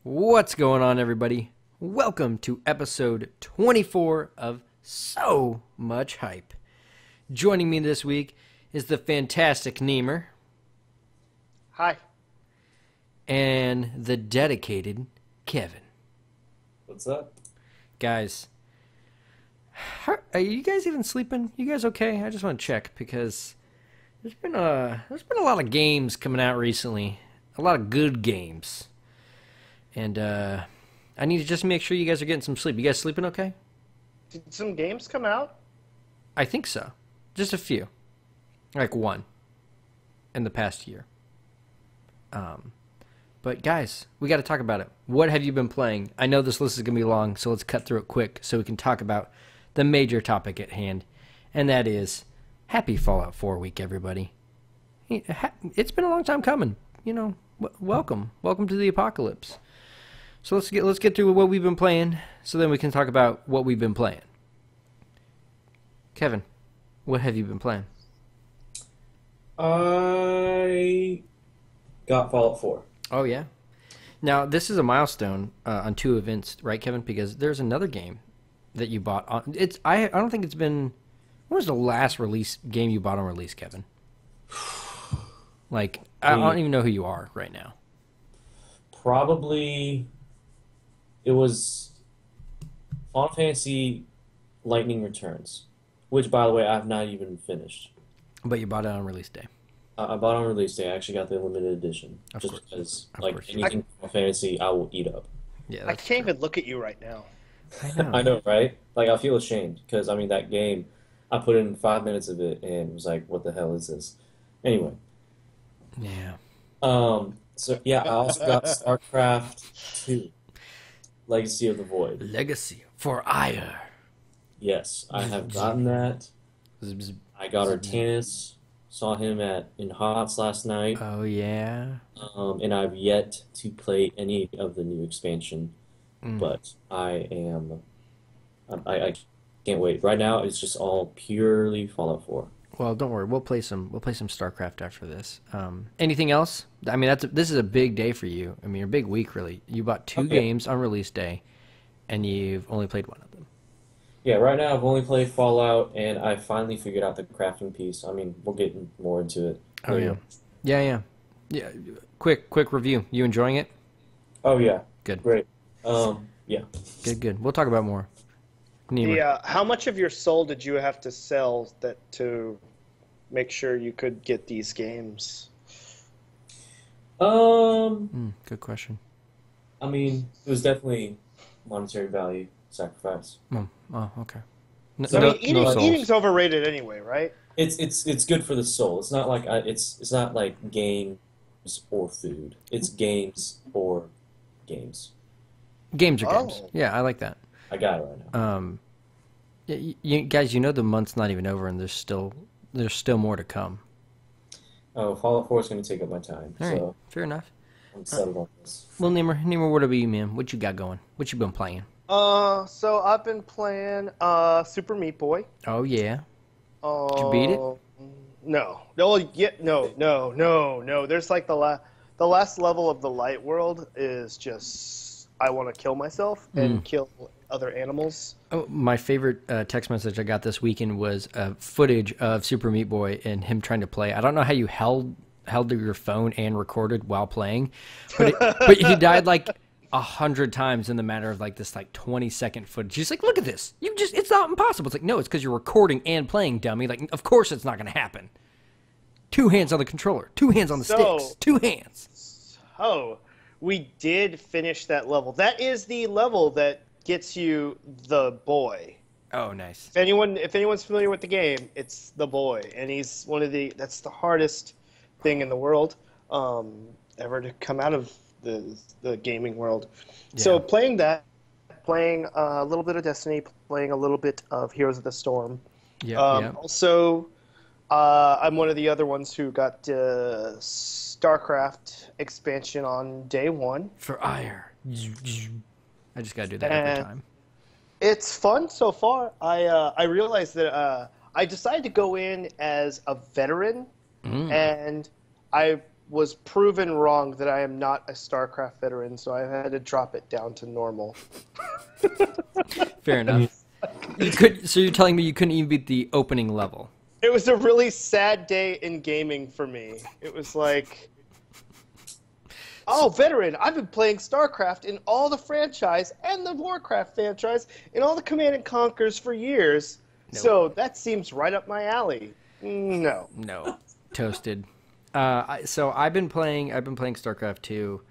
What's going on, everybody? Welcome to episode 24 of So Much Hype. Joining me this week is the fantastic Nemer. Hi. And the dedicated Kevin. What's up? Guys, are you guys even sleeping? You guys okay? I just want to check because there's been a lot of games coming out recently. A lot of good games. And I need to just make sure you guys are getting some sleep. You guys sleeping okay? Did some games come out? I think so. Just a few. Like one in the past year. But guys, we got to talk about it. What have you been playing? I know this list is going to be long, so let's cut through it quick so we can talk about the major topic at hand. And that is happy Fallout 4 week, everybody. It's been a long time coming. You know, welcome. Welcome to the apocalypse. So let's get through what we've been playing, so then we can talk about what we've been playing. Kevin, what have you been playing? I got Fallout 4. Oh yeah. Now this is a milestone on two events, right, Kevin? Because there's another game that you bought on. I don't think it's been. When was the last game you bought on release, Kevin? Like I don't even know who you are right now. Probably. It was Final Fantasy Lightning Returns, which, by the way, I have not even finished. But you bought it on release day. I bought it on release day. I actually got the limited edition. Of just course. because, Of like, course. anything Final Fantasy, I will eat up. Yeah, I can't even look at you right now. I know. I know, right? Like, I feel ashamed, because, I mean, that game, I put in 5 minutes of it, and was like, what the hell is this? Anyway. Yeah. So, yeah, I also got StarCraft 2. Legacy of the Void. Legacy for Ire. Yes, I have gotten that. I got Artanis. Saw him in HOTS last night. Oh yeah. And I've yet to play any of the new expansion, but I can't wait. Right now, it's just all purely Fallout 4. Well, don't worry. We'll play some StarCraft after this. Anything else? I mean, this is a big day for you. I mean, a big week, really. You bought two games on release day, and you've only played one of them. Yeah, right now I've only played Fallout, and I finally figured out the crafting piece. I mean, we'll get more into it. Oh yeah. Quick review. You enjoying it? Oh yeah. Good. Great. Yeah. Good. We'll talk about more. Yeah. How much of your soul did you have to sell to make sure you could get these games? Good question. I mean, it was definitely monetary value sacrifice. Oh, okay. Eating's overrated anyway, right? It's good for the soul. It's not like it's not like games or food. It's games or games. Games are games. Yeah, I like that. I got it right now. You guys, you know the month's not even over, and there's still more to come. Oh, Fallout 4 is going to take up my time. All right, so fair enough. I'm settled on this. Well, Nemer, what about you, man? What you got going? What you been playing? So I've been playing Super Meat Boy. Oh yeah. Did you beat it? No. No. There's like the last level of the light world is just I want to kill myself and kill other animals. Oh, my favorite text message I got this weekend was footage of Super Meat Boy and him trying to play. I don't know how you held your phone and recorded while playing, but he died like 100 times in the matter of like this 20-second footage. He's like, look at this. It's not impossible. It's like, no, it's because you're recording and playing, dummy. Like, of course it's not going to happen. 2 hands on the controller, 2 hands on the sticks, 2 hands. Oh, we did finish that level. That is the level that gets you the boy. Oh, nice. If anyone's familiar with the game, it's the boy, and he's that's the hardest thing in the world ever to come out of the gaming world. Yeah. So playing a little bit of Destiny, playing a little bit of Heroes of the Storm. Yeah. Also, I'm one of the other ones who got StarCraft expansion on day one. For Ire. I just gotta do that every time. It's fun so far. I realized that I decided to go in as a veteran, and I was proven wrong that I am not a StarCraft veteran, so I had to drop it down to normal. Fair enough. So you're telling me you couldn't even beat the opening level? It was a really sad day in gaming for me. It was like, oh, veteran, I've been playing StarCraft in all the franchise and the Warcraft franchise and all the Command and Conquers for years. Nope. So that seems right up my alley. No. Toasted. So I've been playing StarCraft 2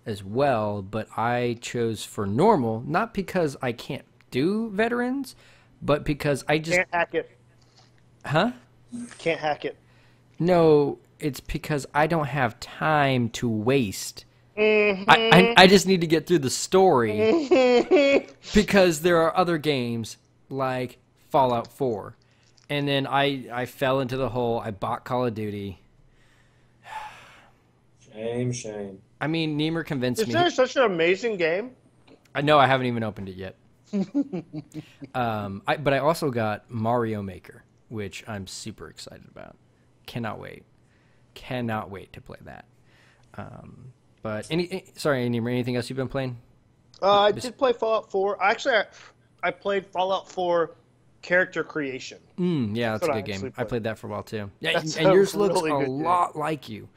as well, but I chose for normal, not because I can't do veterans, but because I just can't hack it. Huh? Can't hack it. No, it's because I don't have time to waste. Mm-hmm. I just need to get through the story because there are other games like Fallout 4. And then I fell into the hole. I bought Call of Duty. Shame. I mean, Nemer convinced me. Is there such an amazing game? I know I haven't even opened it yet. But I also got Mario Maker, which I'm super excited about. Cannot wait to play that. But sorry, Nemer, anything else you've been playing? I did play Fallout 4. Actually, I played Fallout 4 character creation. Yeah, that's a good game. I played that for a while too. Yeah, and yours really looks a lot game. like you.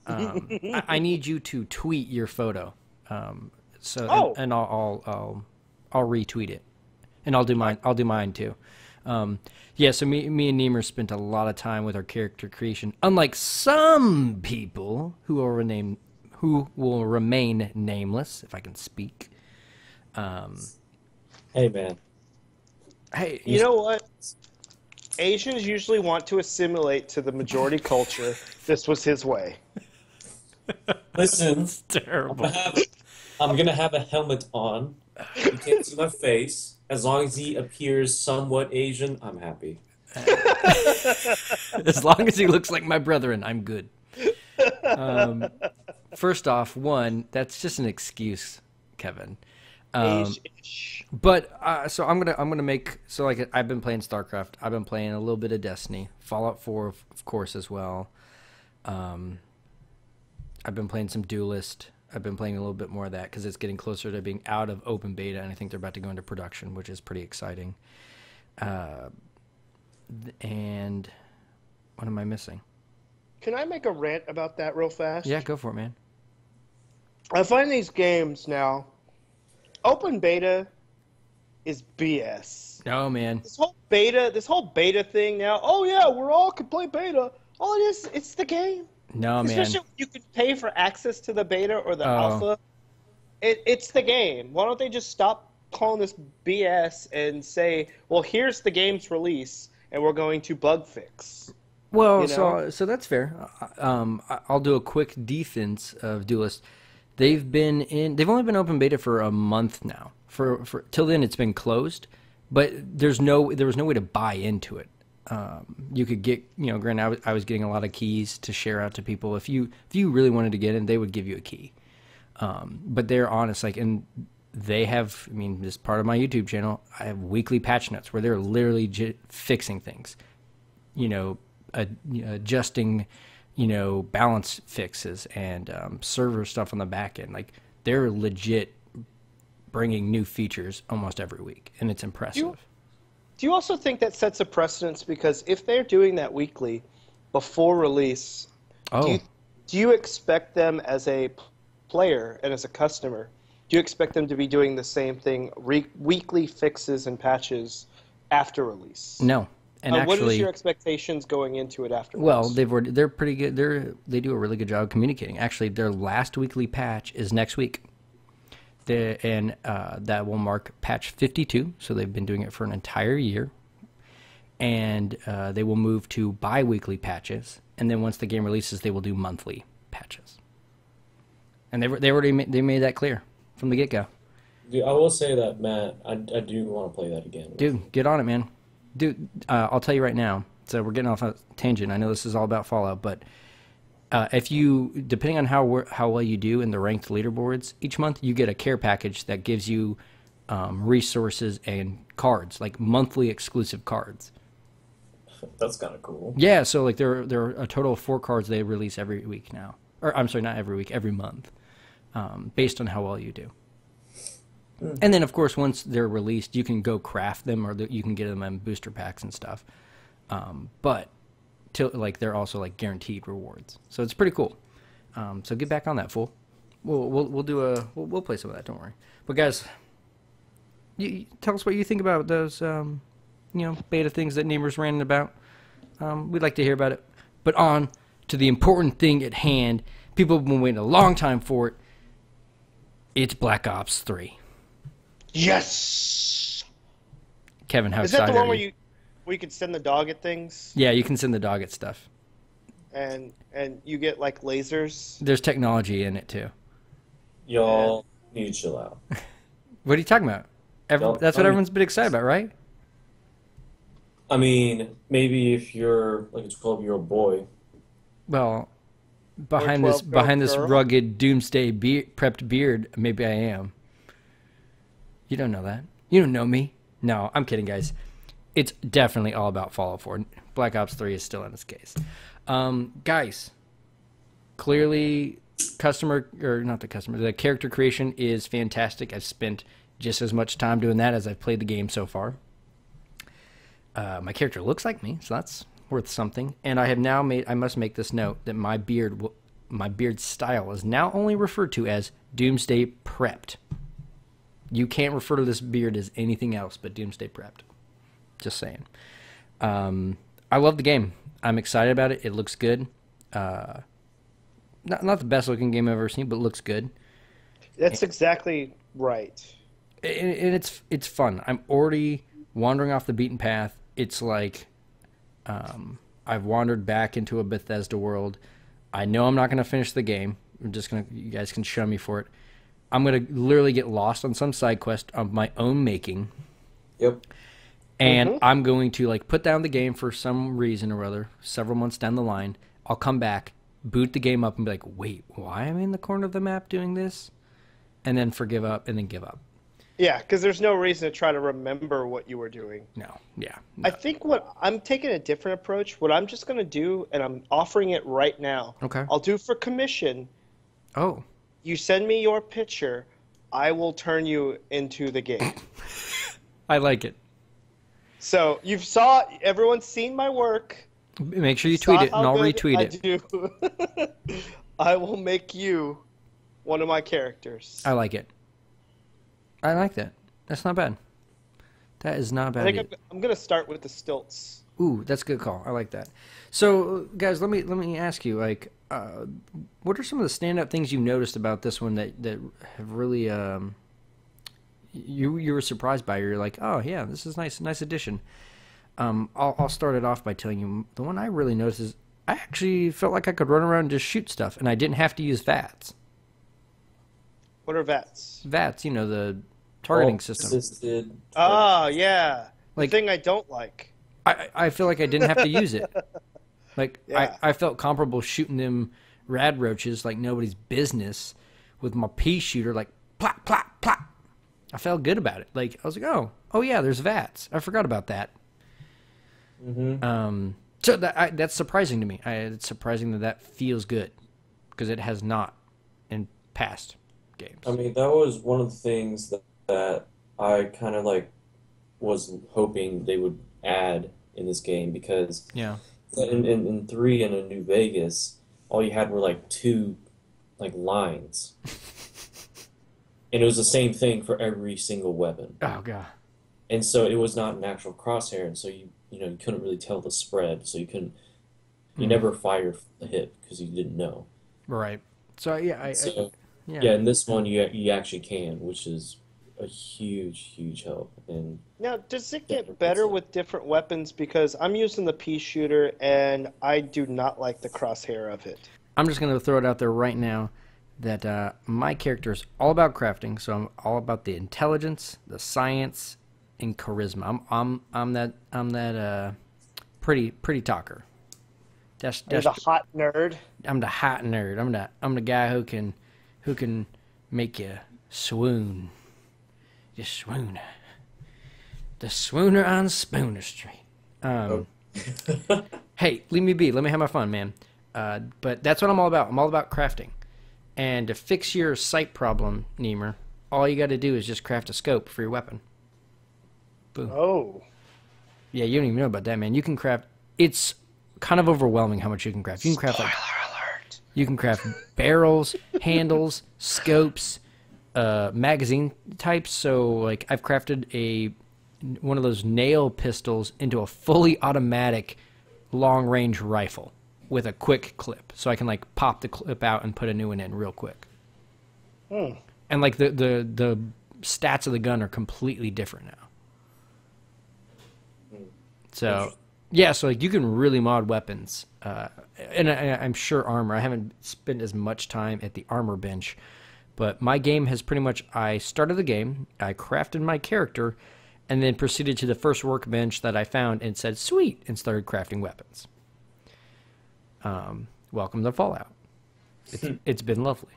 I need you to tweet your photo. And I'll retweet it, and I'll do mine. I'll do mine too. Yeah, so me and Nemer spent a lot of time with our character creation. Unlike some people who will remain nameless, if I can speak. Hey, man. Hey, you know what? Asians usually want to assimilate to the majority culture. This was his way. Listen, it's terrible. I'm gonna have a helmet on. You can't see my face. As long as he appears somewhat Asian, I'm happy. As long as he looks like my brethren, I'm good. First off, that's just an excuse, Kevin. But so I'm gonna make like I've been playing StarCraft. I've been playing a little bit of Destiny, Fallout 4, of course, as well. I've been playing some Duelist. I've been playing a little bit more of that because it's getting closer to being out of open beta, and I think they're about to go into production, which is pretty exciting. And what am I missing? Can I make a rant about that real fast? Yeah, go for it, man. I find these games now, open beta is BS. Oh, man. This whole beta thing now, oh yeah, we're all can play beta. All it is, it's the game. No, man. Especially when you can pay for access to the beta or the alpha. It's the game. Why don't they just stop calling this BS and say, well, here's the game's release, and we're going to bug fix. Well, you know? so that's fair. I'll do a quick defense of Duelist. They've only been open beta for a month now. For till then, it's been closed, but there was no way to buy into it. You could get, granted, I was getting a lot of keys to share out to people. If you really wanted to get in, they would give you a key. But they're honest, and they have, this is part of my YouTube channel. I have weekly patch notes where they're literally fixing things, adjusting, balance fixes and server stuff on the back end. Like, they're legit bringing new features almost every week, and it's impressive. Do you also think that sets a precedence? Because if they're doing that weekly before release, do you expect them as a player and as a customer, do you expect them to be doing the same thing, weekly fixes and patches after release? No. And actually, what is your expectations going into it after? Well, they're pretty good. They do a really good job communicating. Actually, their last weekly patch is next week. That will mark patch 52, so they've been doing it for an entire year. And they will move to bi-weekly patches, and then once the game releases, they will do monthly patches. And they made that clear from the get-go. Dude, I will say that, Matt, I do want to play that again. Dude, get on it, man. Dude, I'll tell you right now. So we're getting off a tangent. I know this is all about Fallout, but if you, depending on how well you do in the ranked leaderboards each month, you get a care package that gives you resources and cards, like monthly exclusive cards. That's kind of cool. Yeah, so like there are a total of 4 cards they release every week now. or I'm sorry, not every week, every month, based on how well you do. And then, of course, once they're released, you can go craft them, or you can get them in booster packs and stuff. But they're also like guaranteed rewards, so it's pretty cool. So get back on that, fool. We'll play some of that. Don't worry. But guys, you tell us what you think about those beta things that Nemer's ranting about. We'd like to hear about it. But on to the important thing at hand. People have been waiting a long time for it. It's Black Ops 3. Yes. Kevin, how Is excited that the one are where you? you can send the dog at things? Yeah, you can send the dog at stuff. And you get like lasers. There's technology in it too. Y'all need to chill out. What are you talking about? That's what everyone's been excited about, right? I mean, maybe if you're like a 12-year-old boy. Well, behind this girl. rugged doomsday prepped beard, maybe I am. You don't know that. You don't know me. No, I'm kidding, guys. It's definitely all about Fallout 4. Black Ops 3 is still in its case. Guys, clearly the character creation is fantastic. I've spent just as much time doing that as I've played the game so far. My character looks like me, so that's worth something. And I must make this note that my beard style is now only referred to as Doomsday Prepped. You can't refer to this beard as anything else but Doomsday Prepped. Just saying. I love the game. I'm excited about it. It looks good. Not the best looking game I've ever seen, but it looks good. That's exactly right. And it's fun. I'm already wandering off the beaten path. It's like I've wandered back into a Bethesda world. I know I'm not going to finish the game. You guys can shun me for it. I'm going to literally get lost on some side quest of my own making. Yep. And I'm going to put down the game for some reason or other, several months down the line. I'll come back, boot the game up, and be like, wait, why am I in the corner of the map doing this? And then give up. Yeah, because there's no reason to try to remember what you were doing. No. I think I'm taking a different approach. What I'm just going to do, and I'm offering it right now. Okay. I'll do for commission. Oh. You send me your picture, I will turn you into the game. I like it. So everyone's seen my work. Make sure you tweet it, and I'll retweet it. I will make you one of my characters. I like it. I like that. That's not bad. That is not bad. I think I'm going to start with the stilts. Ooh, that's a good call. I like that. So, guys, let me ask you, what are some of the stand-up things you noticed about this one that have really you were surprised by? You're like, oh yeah, this is nice addition. I'll start it off by telling you the one I really noticed is I actually felt like I could run around and just shoot stuff, and I didn't have to use VATS. What are VATS? VATS, the targeting system. Assisted. Oh yeah, the thing I don't like. I feel like I didn't have to use it. Yeah. I felt comparable shooting them rad roaches like nobody's business with my pea shooter, plop, plop, plop. I felt good about it. I was like, oh yeah, there's VATS. I forgot about that. Mm-hmm. So that's surprising to me. It's surprising that feels good because it has not in past games. I mean, that was one of the things that I kind of was hoping they would add in this game because in 3 and in New Vegas, all you had were two lines. And it was the same thing for every single weapon. Oh god. And so it was not an actual crosshair, and so you couldn't really tell the spread, so you never fired the hit because you didn't know. Right. So yeah, yeah, in this one you actually can, which is a huge help. And now, does it get better with different weapons? Because I'm using the pea shooter, and I do not like the crosshair of it. I'm just gonna throw it out there right now that my character is all about crafting, so I'm all about the intelligence, the science, and charisma. I'm that pretty talker. That's You're the hot nerd. I'm the hot nerd. I'm the guy who can make you swoon. Just swoon. The swooner on Spooner Street. Hey, leave me be. Let me have my fun, man. But that's what I'm all about. I'm all about crafting. And to fix your sight problem, Nemer, all you got to do is just craft a scope for your weapon. Boom. Oh. Yeah, you don't even know about that, man. You can craft. It's kind of overwhelming how much you can craft. You can craft alert. You can craft barrels, handles, scopes, magazine types. So, like, I've crafted one of those nail pistols into a fully automatic long-range rifle with a quick clip, so I can like pop the clip out and put a new one in real quick. And like the stats of the gun are completely different now. So yeah, so like you can really mod weapons, and I'm sure armor. I haven't spent as much time at the armor bench, but my game has pretty much. I started the game, I crafted my character, and then proceeded to the first workbench that I found and said "sweet" and started crafting weapons. Welcome to Fallout. It's been lovely.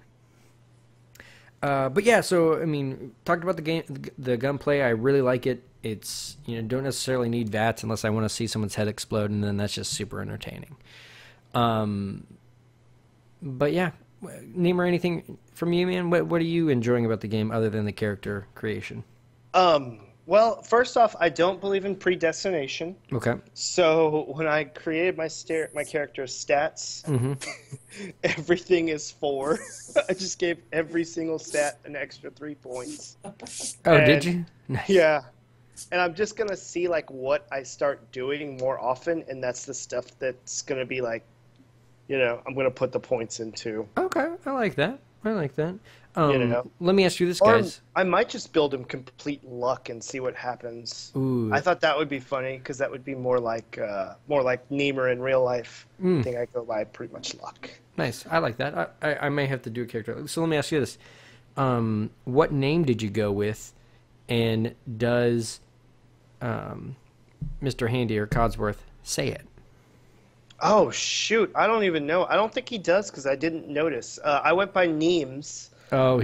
But yeah, so I mean, talked about the game, the gunplay. I really like it. It's, don't necessarily need VATS unless I want to see someone's head explode, and then that's just super entertaining. But yeah, Nemer, anything from you, man? What are you enjoying about the game other than the character creation? Well, first off, I don't believe in predestination. Okay. So when I created my character's stats, everything is 4. I just gave every single stat an extra 3 points. Oh, did you? Nice. Yeah. And I'm just going to see like what I start doing more often, and that's the stuff that's going to be like, I'm going to put the points into. Okay, I like that. Let me ask you this, guys. I might just build him complete luck and see what happens. Ooh. I thought that would be funny because that would be more like Nemer in real life. I think I go by pretty much luck. Nice, I like that. I may have to do a character. So let me ask you this: what name did you go with, and does Mr. Handy or Codsworth say it? Oh shoot! I don't even know. I don't think he does because I didn't notice. I went by Neems. Oh,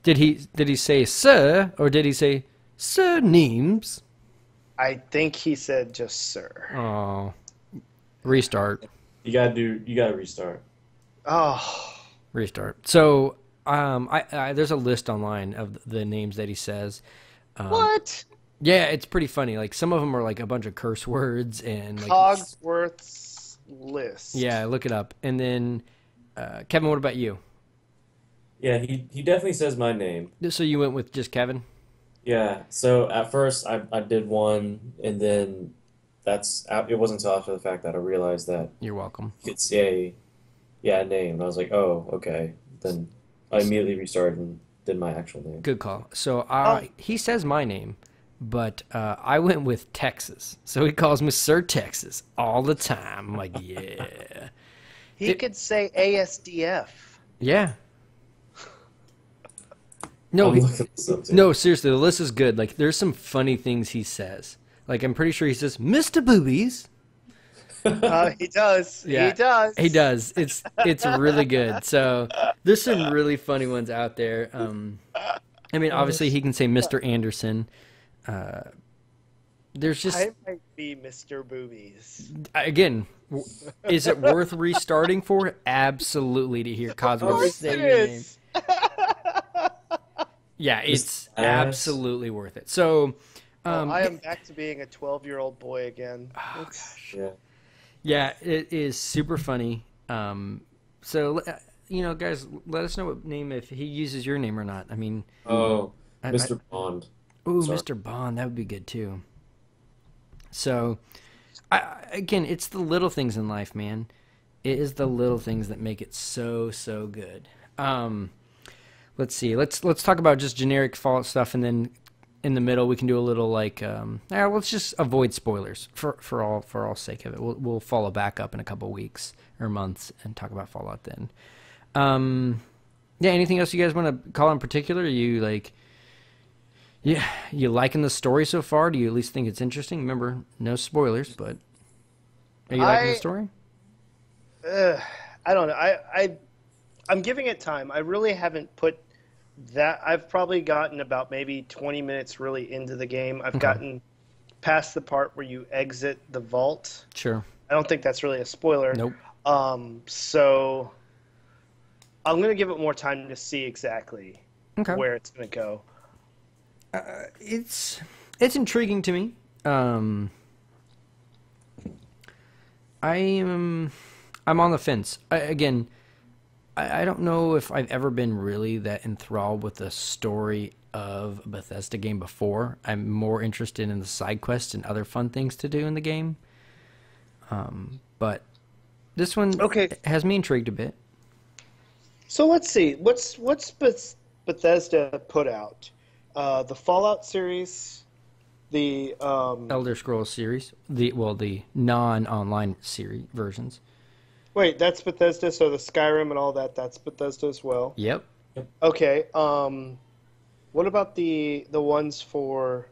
did he say sir, or did he say Sir Neems? I think he said just sir. Oh, restart. You gotta restart. Oh, restart. So, there's a list online of the names that he says. What? Yeah, it's pretty funny. Like some of them are like a bunch of curse words and like Cogsworth's list. Yeah, look it up. And then, Kevin, what about you? Yeah, he definitely says my name. So you went with just Kevin? Yeah. So at first I did one, and then it wasn't until after the fact that I realized that you're welcome. You could say, a name. And I was like, oh, okay. Then I immediately restarted and did my actual name. Good call. So he says my name, but I went with Texas. So he calls me Sir Texas all the time. I'm like, yeah. He could say ASDF. Yeah. No, seriously, the list is good. Like, there's some funny things he says. Like, I'm pretty sure he says, Mr. Boobies. He does. Yeah, he does. He does. It's really good. So there's some really funny ones out there. I mean, obviously, he can say Mr. Anderson. There's just... I might be Mr. Boobies. Again, is it worth restarting for? Absolutely, to hear Codsworth say your name. Yeah, it's absolutely worth it. So, I am back to being a 12-year-old boy again. Oh, gosh. Yeah, it is super funny. So, guys, let us know what name, if he uses your name or not. I mean... Oh, Mr. Bond. Ooh, sorry. Mr. Bond, that would be good, too. So, again, it's the little things in life, man. It is the little things that make it so, so good. Let's see. Let's talk about just generic Fallout stuff, and then in the middle we can do a little like let's just avoid spoilers for all sake of it. We'll follow back up in a couple weeks or months and talk about Fallout then. Yeah. Anything else you guys want to call in particular? Are you like, yeah, you liking the story so far? Do you at least think it's interesting? Remember, no spoilers, but are you liking the story? I don't know. I'm giving it time. I really haven't put that. I've probably gotten about maybe 20 minutes really into the game. I've gotten past the part where you exit the vault. Sure. I don't think that's really a spoiler. Nope. So I'm gonna give it more time to see exactly where it's gonna go. It's intriguing to me. I'm on the fence. I don't know if I've ever been really that enthralled with the story of a Bethesda game before. I'm more interested in the side quests and other fun things to do in the game. But this one has me intrigued a bit. So let's see. What's Bethesda put out? The Fallout series, the Elder Scrolls series, the non-online series versions. Wait, that's Bethesda, so the Skyrim and all that's Bethesda as well? Yep. Okay, what about the ones for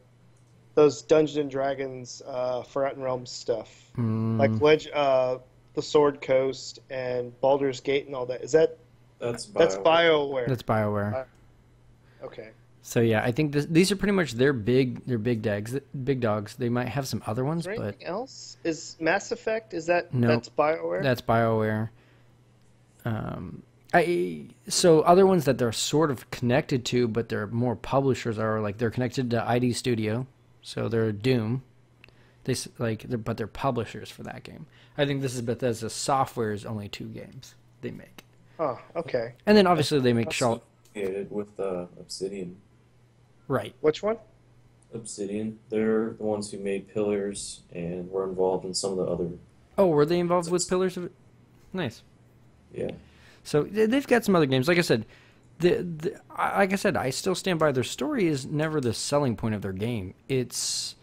those Dungeons and Dragons Forgotten Realms stuff? Like the Sword Coast and Baldur's Gate and all that. That's BioWare. That's BioWare. Okay. So yeah, I think these are pretty much their big dogs. They might have some other ones, is there but anything else? Is Mass Effect? That's BioWare? That's BioWare. So other ones that they're sort of connected to, but they're more publishers are like they're connected to ID Studio, so they're Doom. But they're publishers for that game. I think this is Bethesda Software is only 2 games they make. Oh, okay. And then obviously they make with Obsidian. Right. Which one? Obsidian. They're the ones who made Pillars and were involved in some of the other. Oh, were they involved with Pillars of it? Nice. Yeah. So they've got some other games. Like I said, I still stand by their story is never the selling point of their game. It's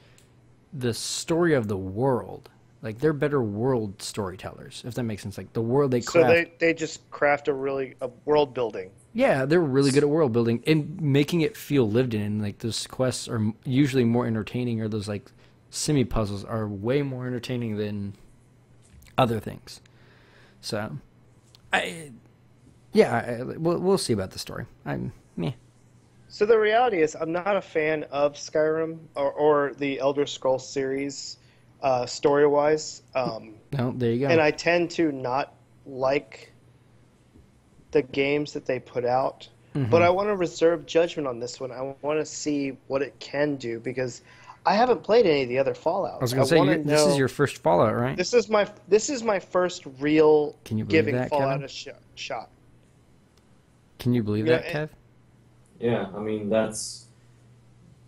the story of the world. Like they're better world storytellers, if that makes sense. Like the world they craft. So they just craft a world building. Yeah, they're really good at world building and making it feel lived in. And like those quests are usually more entertaining, or those like semi puzzles are way more entertaining than other things. So, we'll see about the story. So the reality is, I'm not a fan of Skyrim or the Elder Scrolls series, story-wise. No, there you go. And I tend to not like the games that they put out. Mm-hmm. But I want to reserve judgment on this one. I want to see what it can do because I haven't played any of the other Fallout. I was going to say this is your first Fallout, right? This is my first real giving that, Fallout Kevin? a shot. Can you believe that, Kev? Yeah, I mean that's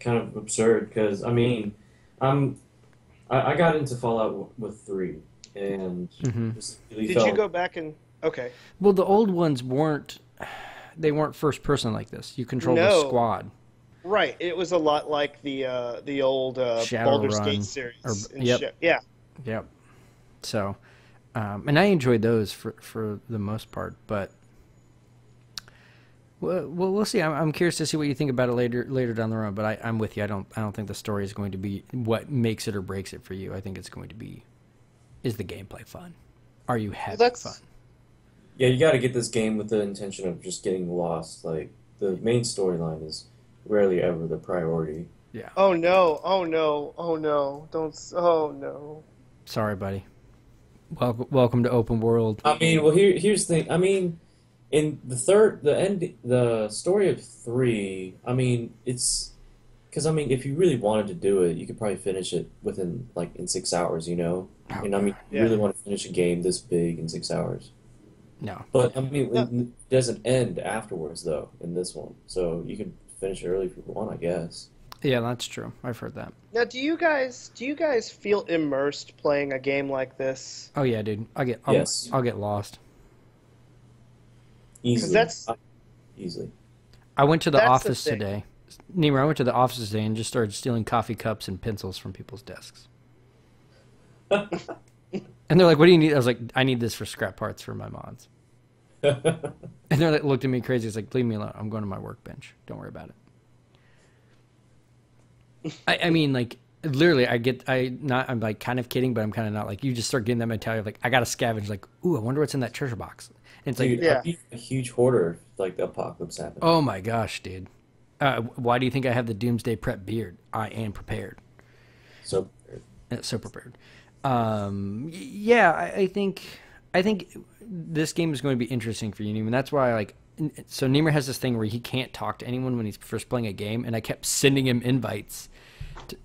kind of absurd because I mean I got into Fallout with 3 and really Did you go back and okay? Well, the old ones weren't first person like this. You controlled the squad. Right. It was a lot like the old Baldur's Gate series. Yep. So, and I enjoyed those for the most part, but we'll see. I'm curious to see what you think about it later down the road. But I'm with you. I don't think the story is going to be what makes it or breaks it for you. I think it's going to be, is the gameplay fun? Are you having fun? Yeah, you got to get this game with the intention of just getting lost. Like the main storyline is rarely ever the priority. Yeah. Oh no! Oh no! Oh no! Don't! Oh no! Sorry, buddy. Welcome to open world. I mean, well, here's the thing. I mean, in the story of 3. I mean, it's because I mean, if you really wanted to do it, you could probably finish it in 6 hours. You know, and I mean, you really want to finish a game this big in 6 hours. No. But I mean, it doesn't end afterwards though in this one, so you can finish it early if you want, I guess. Yeah, that's true. I've heard that. Now, do you guys feel immersed playing a game like this? Oh yeah, dude. I'll get lost. Easily. Easily. I went to the office today. Nemer, I went to the office today and just started stealing coffee cups and pencils from people's desks. And they're like, "What do you need?" I was like, "I need this for scrap parts for my mods." And they're like, looked at me crazy. It's like, "Leave me alone. I'm going to my workbench. Don't worry about it." I mean, like, literally, I'm like kind of kidding, but I'm kind of not. Like, you just start getting that mentality of like, I got to scavenge. Like, ooh, I wonder what's in that treasure box. And it's dude, like, a huge hoarder, like the apocalypse happened. Oh my gosh, dude. Why do you think I have the Doomsday Prep beard? I am prepared. So prepared. So prepared. Yeah, I think I think this game is going to be interesting for you, Nemer. That's why, like, so Nemer has this thing where he can't talk to anyone when he's first playing a game, and I kept sending him invites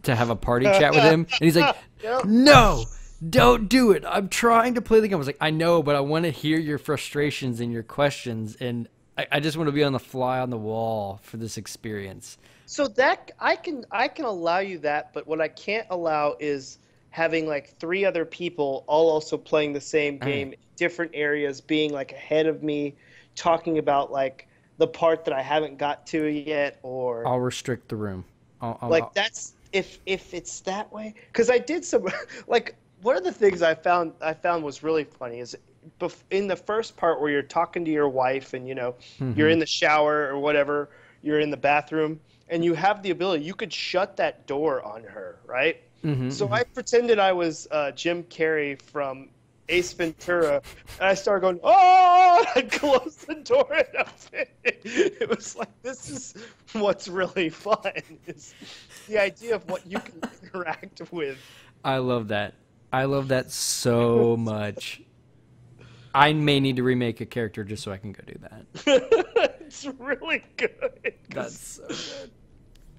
to have a party chat with him, and he's like, "No, don't do it. I'm trying to play the game." I was like, "I know, but I want to hear your frustrations and your questions, and I just want to be on the fly on the wall for this experience." So that I can allow you that, but what I can't allow is having like 3 other people all also playing the same game, different areas, being like ahead of me, talking about like the part that I haven't got to yet, or I'll restrict the room. That's if it's that way. Because I did some like one of the things I found was really funny is in the first part where you're talking to your wife and you're in the shower or whatever, you're in the bathroom and you have the ability, you could shut that door on her, right? So I pretended I was Jim Carrey from Ace Ventura, and I started going, "Oh!" and I closed the door and opened it. It was like, this is what's really fun, is the idea of what you can interact with. I love that. I love that so much. I may need to remake a character just so I can go do that. It's really good. That's so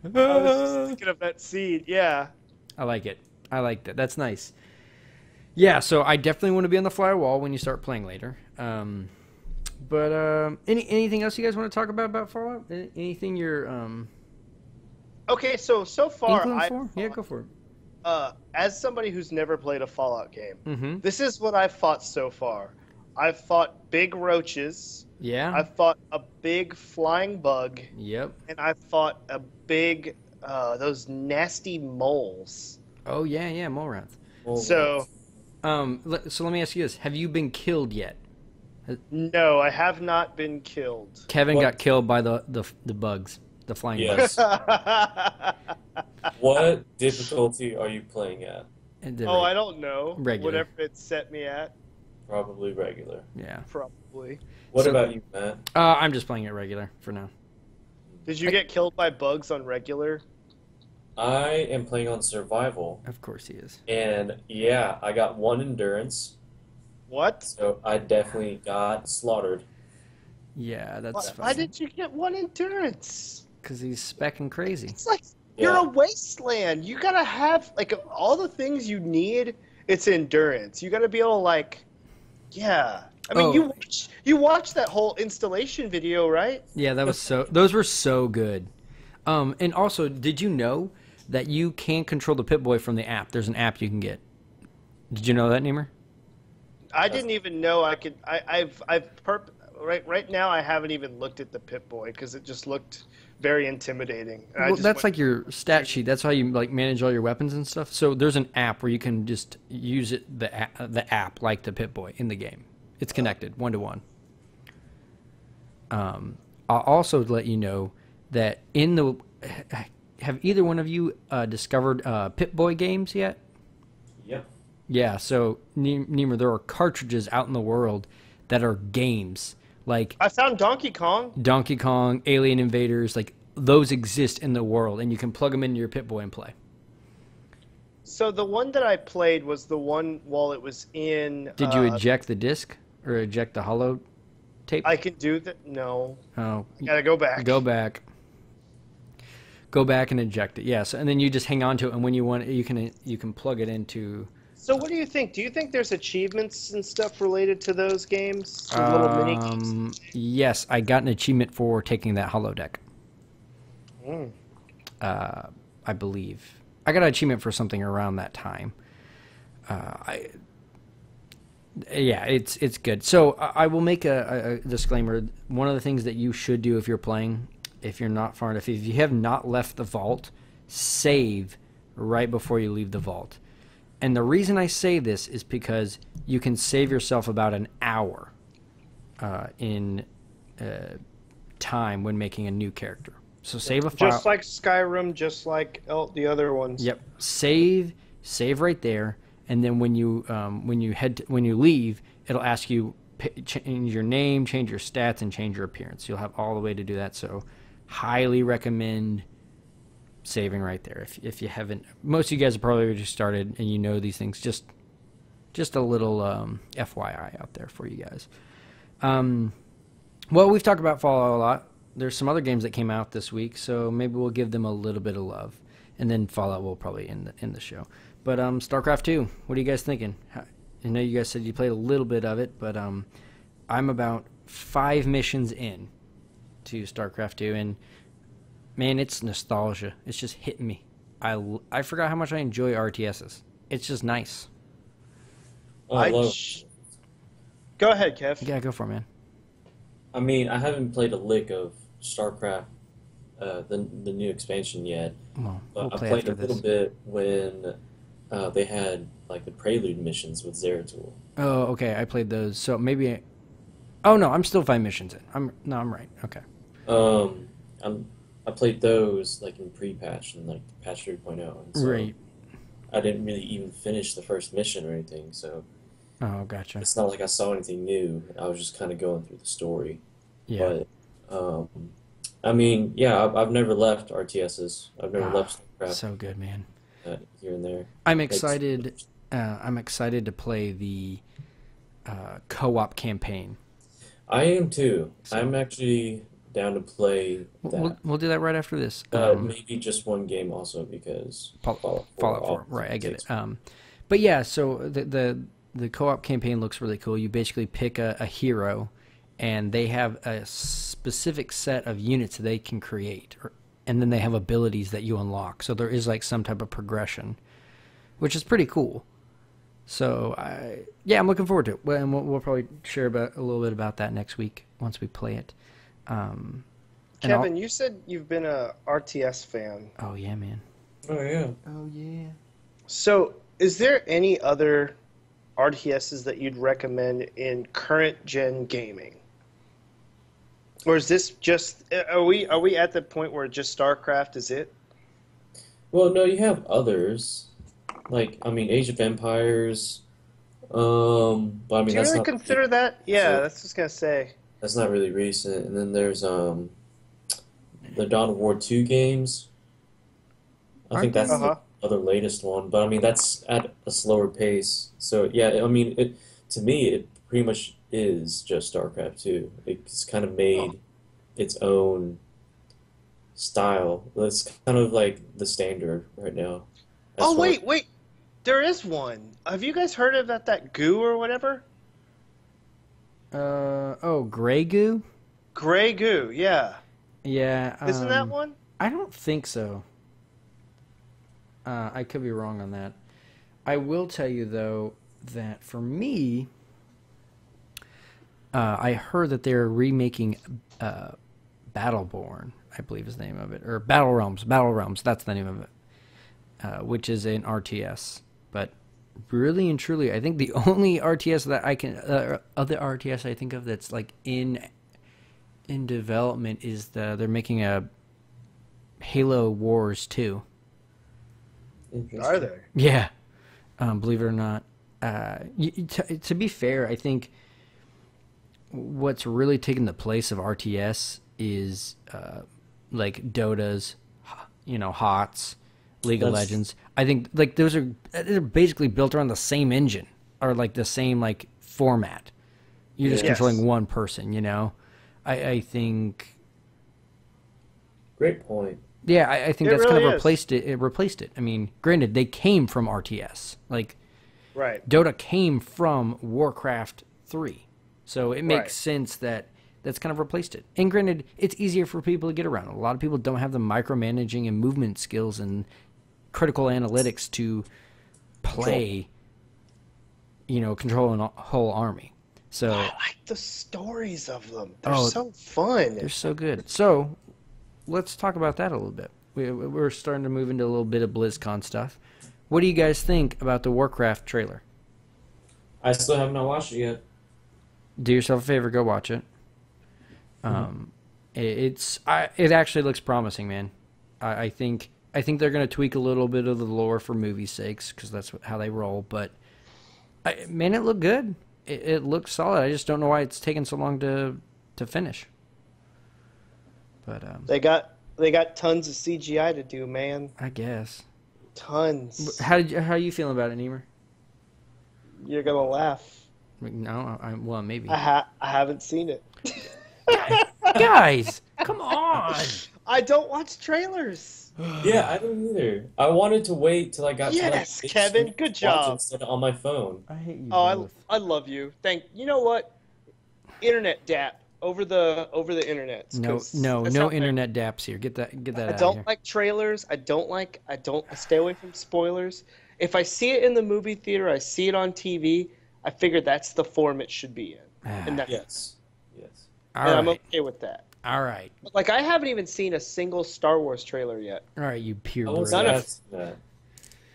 good. I was just thinking of that scene, yeah. I like it. I like that. That's nice. Yeah, so I definitely want to be on the fly wall when you start playing later. But anything else you guys want to talk about Fallout? Anything you're Okay, so far yeah, go for it. As somebody who's never played a Fallout game, this is what I've fought so far. I've fought big roaches. Yeah. I've fought a big flying bug. Yep. And I've fought a big those nasty moles. Oh yeah, mole rats. So let me ask you this: have you been killed yet? No, I have not been killed. Kevin got killed by the bugs, the flying bugs. What difficulty are you playing at? Oh, I don't know. Regular. Whatever it set me at. Probably regular. Yeah. Probably. What about you, Matt? I'm just playing it regular for now. Did you get killed by bugs on regular? I am playing on survival. Of course he is. And yeah, I got 1 endurance. What? So I definitely got slaughtered. Yeah, that's fine. Why did you get 1 endurance? Because he's specking crazy. It's like you're a wasteland. You gotta have like all the things you need. It's endurance. You gotta be able to like, yeah. I mean, you watched that whole installation video, right? Yeah, that was those were so good. And also, did you know that you can control the Pip-Boy from the app? There's an app you can get. Did you know that, Nemer? I didn't even know I could. Right now I haven't even looked at the Pip-Boy because it just looked very intimidating. Well, that's like your stat sheet. That's how you like manage all your weapons and stuff. So there's an app where you can just use it, the app like the Pip-Boy in the game. It's connected 1-to-1. I'll also let you know that have either one of you discovered Pip-Boy games yet? Yep. Yeah, so Nemer, there are cartridges out in the world that are games. Like I found Donkey Kong, Alien Invaders, like those exist in the world, and you can plug them into your Pip-Boy and play. So the one that I played was the one while it was in... Did you eject the disc or eject the hollow tape? I can do that. No. Oh. I gotta go back. Go back. Go back and eject it. Yes, and then you just hang on to it, and when you want it, you can plug it into... So what do you think? Do you think there's achievements and stuff related to those games? Little mini games? Yes, I got an achievement for taking that holodeck. I believe. I got an achievement for something around that time. Yeah, it's good. So I will make a disclaimer. One of the things that you should do if you're playing, if you're not far enough, if you have not left the vault, save right before you leave the vault. And the reason I say this is because you can save yourself about an hour in time when making a new character. So save a file. Just like Skyrim, just like the other ones. Yep. Save right there, and then when you leave, it'll ask you change your name, change your stats, and change your appearance. You'll have all the way to do that. So, highly recommend saving right there. If you haven't, most of you guys have probably already started and you know these things. Just Just a little FYI out there for you guys. Well, we've talked about Fallout a lot. There's some other games that came out this week, so maybe we'll give them a little bit of love, and then Fallout will probably end the show. But StarCraft 2, what are you guys thinking? I know you guys said you played a little bit of it, but I'm about 5 missions in to StarCraft 2, and man, it's nostalgia. It's just hitting me. I forgot how much I enjoy RTSs. It's just nice. Oh, I love. Go ahead, Kev. Yeah, go for it, man. I mean, I haven't played a lick of StarCraft, the new expansion yet. Well, but I played a little bit when they had like the Prelude missions with Zeratul. Oh, okay. I played those. So maybe. Oh no, I'm still 5 missions in. I'm right. Okay. I played those like in pre-patch and like patch 3.0. And so right. I didn't really even finish the first mission or anything, so. Oh, gotcha. It's not like I saw anything new. I was just kind of going through the story. Yeah. But, I mean, yeah, I've never left RTSs. I've never left StarCraft. So good, man. Here and there. I'm excited. I'm excited to play the co-op campaign. I am too. So, I'm actually down to play that. We'll do that right after this. Maybe just one game also because Fallout 4. Right, I get it. But yeah, so the co-op campaign looks really cool. You basically pick a hero, and they have a specific set of units they can create, and then they have abilities that you unlock. So there is like some type of progression, which is pretty cool. So I'm looking forward to it. And we'll probably share a little bit about that next week once we play it. Kevin, you said you've been a RTS fan. Oh yeah, man. Oh yeah. Oh yeah. So is there any other RTSs that you'd recommend in current gen gaming, or is this just are we at the point where just StarCraft is it? Well, no, you have others, like I mean Age of Empires, but I mean do you that's really not consider that? Yeah, that's just gonna say that's not really recent. And then there's the Dawn of War 2 games. I think that's the other latest one, but I mean that's at a slower pace. So yeah, I mean to me it pretty much is just StarCraft 2. It's kind of made its own style. It's kind of like the standard right now. Oh wait, there is one. Have you guys heard of that goo or whatever? Grey Goo? Grey Goo, yeah. Yeah. Isn't that one? I don't think so. I could be wrong on that. I will tell you, though, that for me, I heard that they're remaking Battleborn, I believe is the name of it. Or Battle Realms, that's the name of it. Which is an RTS. But really and truly, I think the only RTS that I can... other RTS I think of that's like in development is they're making a Halo Wars 2. Are they? Yeah. Believe it or not. To be fair, I think what's really taken the place of RTS is like Dota's, HOTS, League of Legends. I think like they're basically built around the same engine or like the same like format. You're just controlling one person, I think. Great point. Yeah, I think that's really kind of replaced it. It replaced it. I mean, granted, they came from RTS. Like, right. Dota came from Warcraft 3. So it makes sense that that's kind of replaced it. And granted, it's easier for people to get around. A lot of people don't have the micromanaging and movement skills and critical analytics to play, control a whole army. So I like the stories of them. They're so fun. They're so good. So let's talk about that a little bit. We're starting to move into a little bit of BlizzCon stuff. What do you guys think about the Warcraft trailer? I still have not watched it yet. Do yourself a favor, go watch it. It actually looks promising, man. I think they're going to tweak a little bit of the lore for movie sakes because that's how they roll. But man, it looked good. It looks solid. I just don't know why it's taken so long to finish. But they got tons of CGI to do, man. I guess Tons. How are you feeling about it, Nemer? You're gonna laugh. No, well, maybe. I haven't seen it. Guys, come on. I don't watch trailers. Yeah, I don't either. I wanted to wait till I got to Yes, big Kevin, screen good to watch it job. instead of on my phone. I hate you Oh, both. I love you. You know what? Internet dap over the internet. No internet daps here. Get that I out of here. don't like trailers. I stay away from spoilers. If I see it in the movie theater, I see it on TV, I figure that's the form it should be in. And Yes. I'm okay with that. All right. Like, I haven't even seen a single Star Wars trailer yet. All right, you pure I was bro.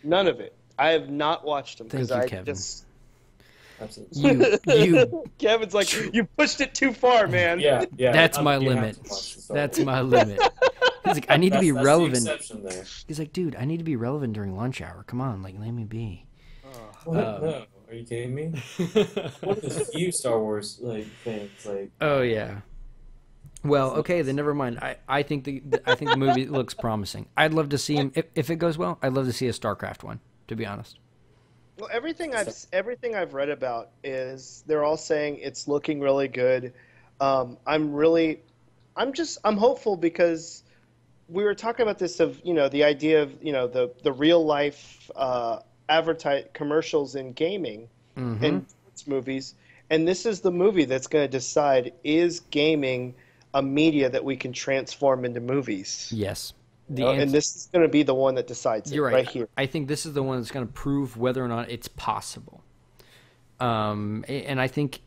None of it. I have not watched them Thank because you, I Kevin. just. Absolutely. You Kevin's like, you pushed it too far, man. Yeah. That's I'm- my you have lit. to watch the Star That's Wars. my limit. He's like, I need to be That's relevant. the exception there. He's like, dude, I need to be relevant during lunch hour. Come on, like, let me be. What? No, are you kidding me? What are the few Star Wars fans Oh yeah. Well, okay, then never mind. I think the movie looks promising. I'd love to see him if it goes well. I'd love to see a StarCraft one, to be honest. Well, everything I've read about is they're all saying it's looking really good. I'm hopeful because we were talking about this of the idea of the real life commercials in gaming and sports movies, and this is the movie that's going to decide, is gaming a media that we can transform into movies? Yes. And this is going to be the one that decides You're right here. I think this is the one that's going to prove whether or not it's possible. And I think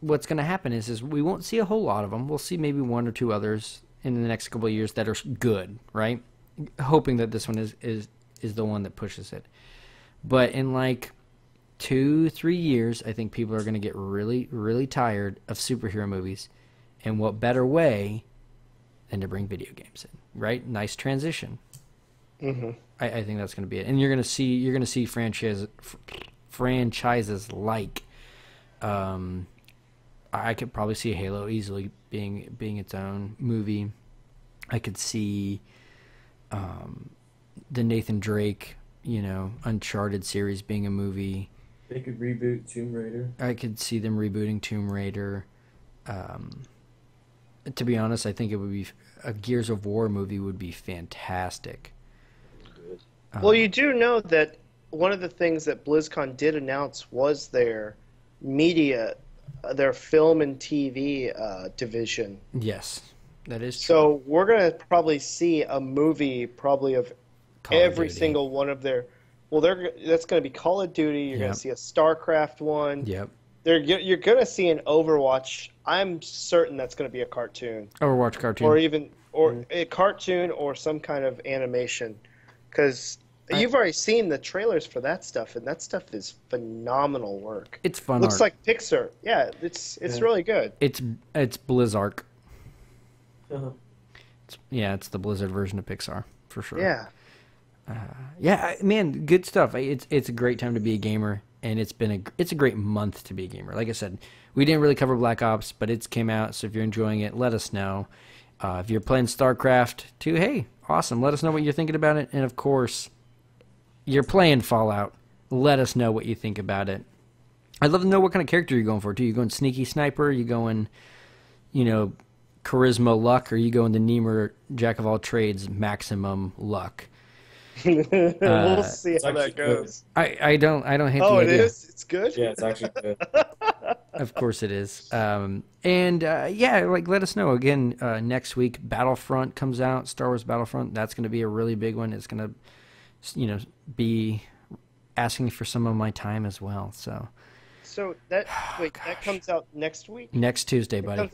what's going to happen is we won't see a whole lot of them. We'll see maybe one or two others in the next couple of years that are good, right? Hoping that this one is the one that pushes it. But in like 2-3 years, I think people are going to get really, really tired of superhero movies. And what better way than to bring video games in, right? Nice transition. Mm-hmm. I think that's going to be it. And you're going to see franchises like, I could probably see Halo easily being its own movie. I could see the Nathan Drake, Uncharted series being a movie. They could reboot Tomb Raider. I could see them rebooting Tomb Raider. To be honest, I think it would be a Gears of War movie would be fantastic. Well, you do know that one of the things that BlizzCon did announce was their media, their film and TV division. Yes, that is true. So we're going to probably see a movie probably of every single one of their. Well, that's going to be Call of Duty. You're going to see a StarCraft one. Yep. You're going to see an Overwatch. I'm certain that's going to be a cartoon. Overwatch cartoon. Or a cartoon or some kind of animation. Because you've already seen the trailers for that stuff, and that stuff is phenomenal work. It's fun. Looks like Pixar. Yeah, it's really good. It's Blizzark. Uh-huh. It's the Blizzard version of Pixar for sure. Yeah. Man, good stuff. It's a great time to be a gamer, and it's a great month to be a gamer. Like I said, we didn't really cover Black Ops, but it's came out. So if you're enjoying it, let us know. If you're playing StarCraft too, hey, awesome. Let us know what you're thinking about it, and of course, you're playing Fallout. Let us know what you think about it. I'd love to know what kind of character you're going for too. You going sneaky sniper? Are you going, charisma luck? Or are you going the Nemer jack of all trades maximum luck? We'll see how that goes. I don't hate the idea. Oh, it is? It's good? Yeah, it's actually good. Of course it is. Let us know. Again, next week, Battlefront comes out, Star Wars Battlefront. That's going to be a really big one. It's going to, be asking for some of my time as well. So that comes out next week? Next Tuesday, buddy.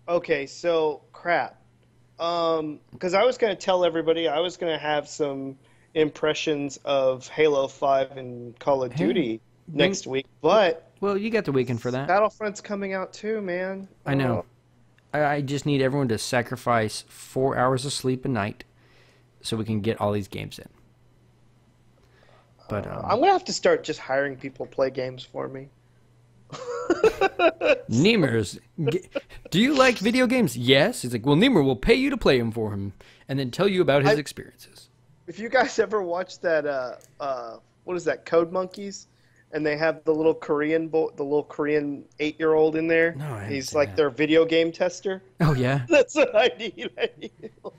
Okay, so crap. Because I was going to tell everybody I was going to have some impressions of Halo 5 and Call of Duty next week, but... Well, you got the weekend for that. Battlefront's coming out too, man. I know. I just need everyone to sacrifice 4 hours of sleep a night so we can get all these games in. But I'm going to have to start just hiring people to play games for me. Nemer's, do you like video games? Yes. He's like, well, Nemer will pay you to play them for him and then tell you about his experiences. If you guys ever watched that, what is that, Code Monkeys? and they have the little Korean 8-year-old in there. No, I haven't He's seen like that. their video game tester. Oh yeah. That's what I need. I need a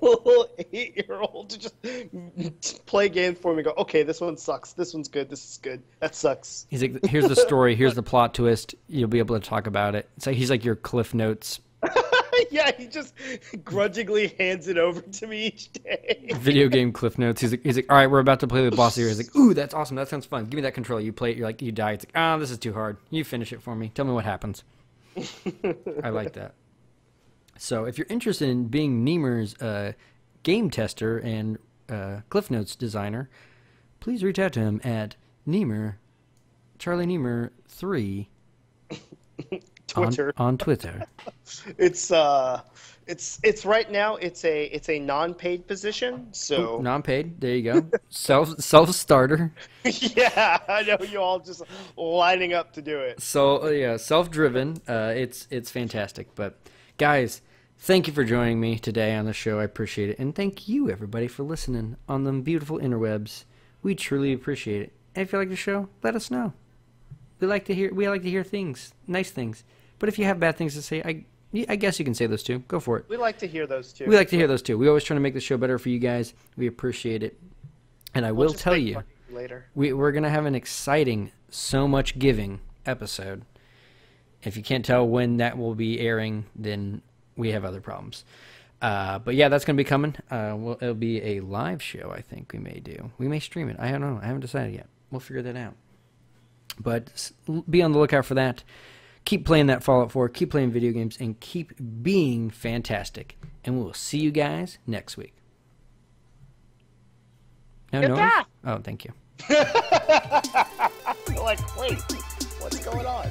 little 8-year-old to just play games for me. And go, okay, this one sucks. This one's good. This is good. That sucks. He's like, here's the story. Here's the plot twist. You'll be able to talk about it. It's like he's like your Cliff Notes. Yeah, he just grudgingly hands it over to me each day. Video game Cliff Notes. He's like, all right, we're about to play the boss here. He's like, ooh, that's awesome. That sounds fun. Give me that controller. You play it. You're like, you die. It's like, ah, this is too hard. You finish it for me. Tell me what happens. I like that. So if you're interested in being Nemer's game tester and Cliff Notes designer, please reach out to him at Nemer, Charlie Nemer 3 Twitter. on Twitter. It's right now. It's a non-paid position. So Non-paid. There you go. Self-starter. Yeah, I know you all just lining up to do it. So yeah, self-driven. It's fantastic. But guys, thank you for joining me today on the show. I appreciate it, and thank you everybody for listening on them beautiful interwebs. We truly appreciate it. And if you like the show, let us know. We like to hear things, nice things. But if you have bad things to say, I guess you can say those too. Go for it. We like to hear those too. We like to hear those too. We always try to make the show better for you guys. We appreciate it. And I will tell you, later we're going to have an exciting So Much Giving episode. If you can't tell when that will be airing, then we have other problems. But yeah, that's going to be coming. It'll be a live show, I think we may do. We may stream it. I don't know. I haven't decided yet. We'll figure that out. But be on the lookout for that. Keep playing that Fallout 4. Keep playing video games. And keep being fantastic. And we'll see you guys next week. No noise? Oh, thank you. Like, wait, what's going on?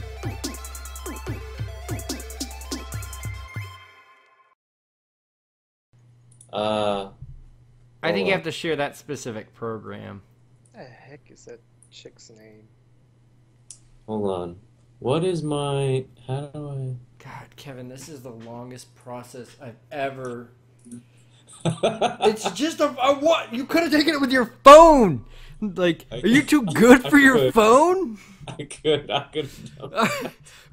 I think you have to share that specific program. What the heck is that chick's name? Hold on. What is my... How do I... God, Kevin, this is the longest process I've ever... It's just a what? You could have taken it with your phone! Like, are you too good for your phone? I could.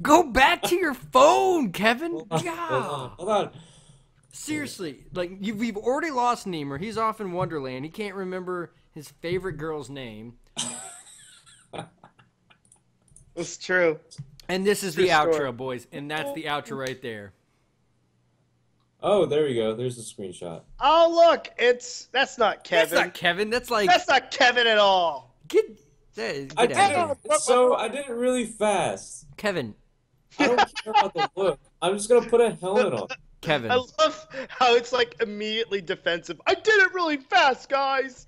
Go back to your phone, Kevin! God. Hold on. Seriously, like, we've already lost Nemer. He's off in Wonderland. He can't remember his favorite girl's name. It's true. And this is True the story. outro, boys. And that's the outro right there. Oh, there we go. There's the screenshot. Oh, look, that's not Kevin. That's not Kevin. That's like... That's not Kevin at all. Get I out of here. I did it really fast. Kevin. I don't care about the look. I'm just gonna put a helmet on. Kevin. I love how it's like immediately defensive. I did it really fast, guys.